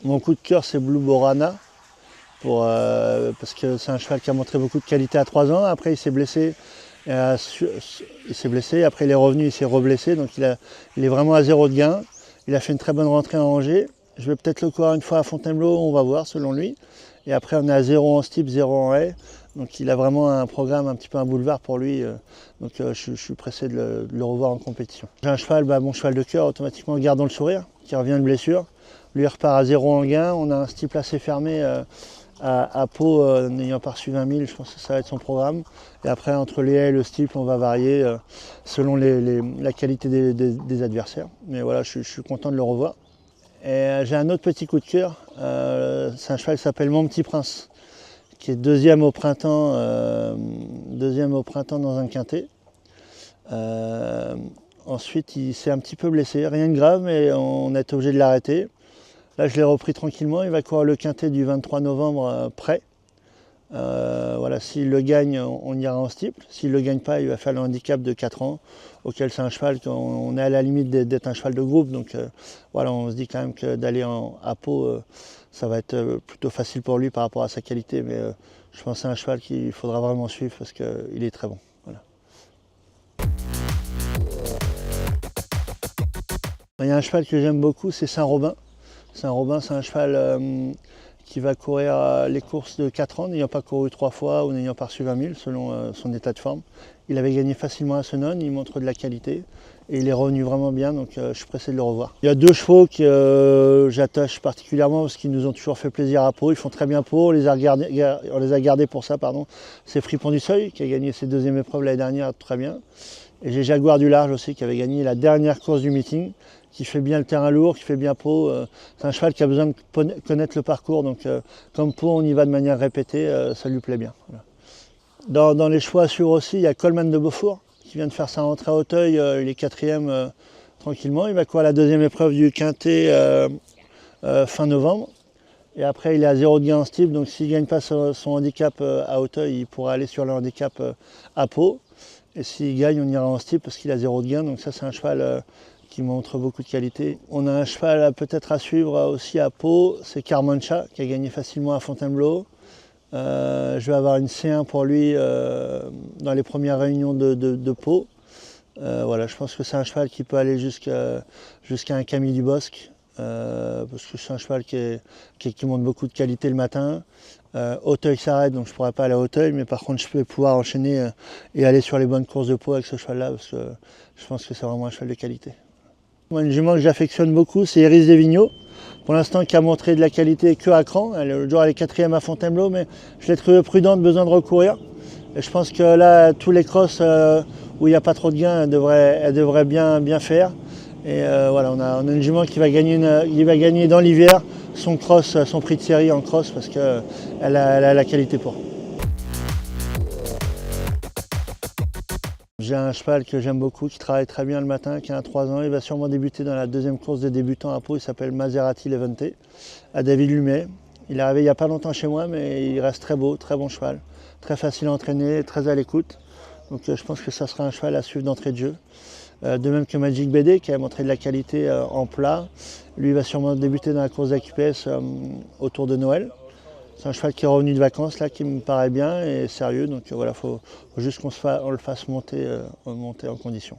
Mon coup de cœur, c'est Blue Borana, parce que c'est un cheval qui a montré beaucoup de qualité à 3 ans. Après, il s'est blessé. Après il est revenu, il s'est reblessé, donc il est vraiment à 0 de gain. Il a fait une très bonne rentrée en Angers. Je vais peut-être le courir une fois à Fontainebleau, on va voir selon lui. Et après on est à 0 en steep, 0 en haie. Donc il a vraiment un programme, un petit peu un boulevard pour lui. Donc je suis pressé de le revoir en compétition. J'ai un cheval, mon cheval de cœur, automatiquement Gardons le Sourire, qui revient de blessure. Lui il repart à 0 en gain. On a un steep assez fermé à Pau, n'ayant pas reçu 20 000, je pense que ça va être son programme. Et après, entre les haies et le steeple, on va varier selon la qualité des adversaires. Mais voilà, je suis content de le revoir. Et j'ai un autre petit coup de cœur, c'est un cheval qui s'appelle Mon Petit Prince, qui est deuxième au printemps dans un quintet. Ensuite, il s'est un petit peu blessé, rien de grave, mais on a été obligé de l'arrêter. Là, je l'ai repris tranquillement. Il va courir le quintet du 23 novembre prêt. Voilà, s'il le gagne, on ira en steeple. S'il ne le gagne pas, il va faire le handicap de 4 ans, auquel c'est un cheval qu'on est à la limite d'être un cheval de groupe. Donc voilà, on se dit quand même que d'aller à Pau, ça va être plutôt facile pour lui par rapport à sa qualité. Mais je pense que c'est un cheval qu'il faudra vraiment suivre parce qu'il est très bon. Voilà. Il y a un cheval que j'aime beaucoup, c'est Saint-Robin. Saint-Robin, c'est un cheval qui va courir les courses de 4 ans, n'ayant pas couru 3 fois ou n'ayant pas reçu 20 000 selon son état de forme. Il avait gagné facilement à Senon, il montre de la qualité et il est revenu vraiment bien, donc je suis pressé de le revoir. Il y a 2 chevaux que j'attache particulièrement parce qu'ils nous ont toujours fait plaisir à Pau, ils font très bien Pau, on les a gardés pour ça, pardon. C'est Fripon du Seuil qui a gagné ses 2e épreuves l'année dernière, très bien. Et j'ai Jaguar du Large aussi qui avait gagné la dernière course du meeting, qui fait bien le terrain lourd, qui fait bien Pau. C'est un cheval qui a besoin de connaître le parcours, donc comme Pau on y va de manière répétée, ça lui plaît bien. Voilà. Dans les chevaux à suivre aussi, il y a Coleman de Beaufour qui vient de faire sa rentrée à Auteuil, il est 4e tranquillement. Il va courir la 2e épreuve du quintet fin novembre. Et après il est à 0 de gain en steeple, donc s'il ne gagne pas son handicap à Auteuil, il pourra aller sur le handicap à Pau. Et s'il gagne, on ira en steeple parce qu'il a 0 de gain. Donc ça, c'est un cheval qui montre beaucoup de qualité. On a un cheval peut-être à suivre aussi à Pau, c'est Carmoncha, qui a gagné facilement à Fontainebleau. Je vais avoir une C1 pour lui dans les premières réunions de Pau. Voilà, je pense que c'est un cheval qui peut aller jusqu'à un Camille Dubosc. Parce que c'est un cheval qui montre beaucoup de qualité le matin. Auteuil s'arrête, donc je ne pourrais pas aller à Auteuil, mais par contre je peux pouvoir enchaîner et aller sur les bonnes courses de Pau avec ce cheval-là, parce que je pense que c'est vraiment un cheval de qualité. Moi, une jument que j'affectionne beaucoup, c'est Iris des Vigneaux. Pour l'instant, qui a montré de la qualité que à Cran. Le jour elle est 4e à Fontainebleau, mais je l'ai trouvée prudente, besoin de recourir. Et je pense que là, tous les crosses où il n'y a pas trop de gains, elle devrait bien faire. Et voilà, on a une jument qui va gagner dans l'hiver son cross, son prix de série en cross parce qu'elle a la qualité pour. J'ai un cheval que j'aime beaucoup, qui travaille très bien le matin, qui a 3 ans. Il va sûrement débuter dans la 2e course des débutants à Pau. Il s'appelle Maserati Levante, à David Lumet. Il est arrivé il n'y a pas longtemps chez moi, mais il reste très beau, très bon cheval. Très facile à entraîner, très à l'écoute. Donc je pense que ça sera un cheval à suivre d'entrée de jeu. De même que Magic BD qui a montré de la qualité en plat. Lui va sûrement débuter dans la course d'AQPS autour de Noël. C'est un cheval qui est revenu de vacances là, qui me paraît bien et sérieux. Donc voilà, faut juste qu'on le fasse monter en condition.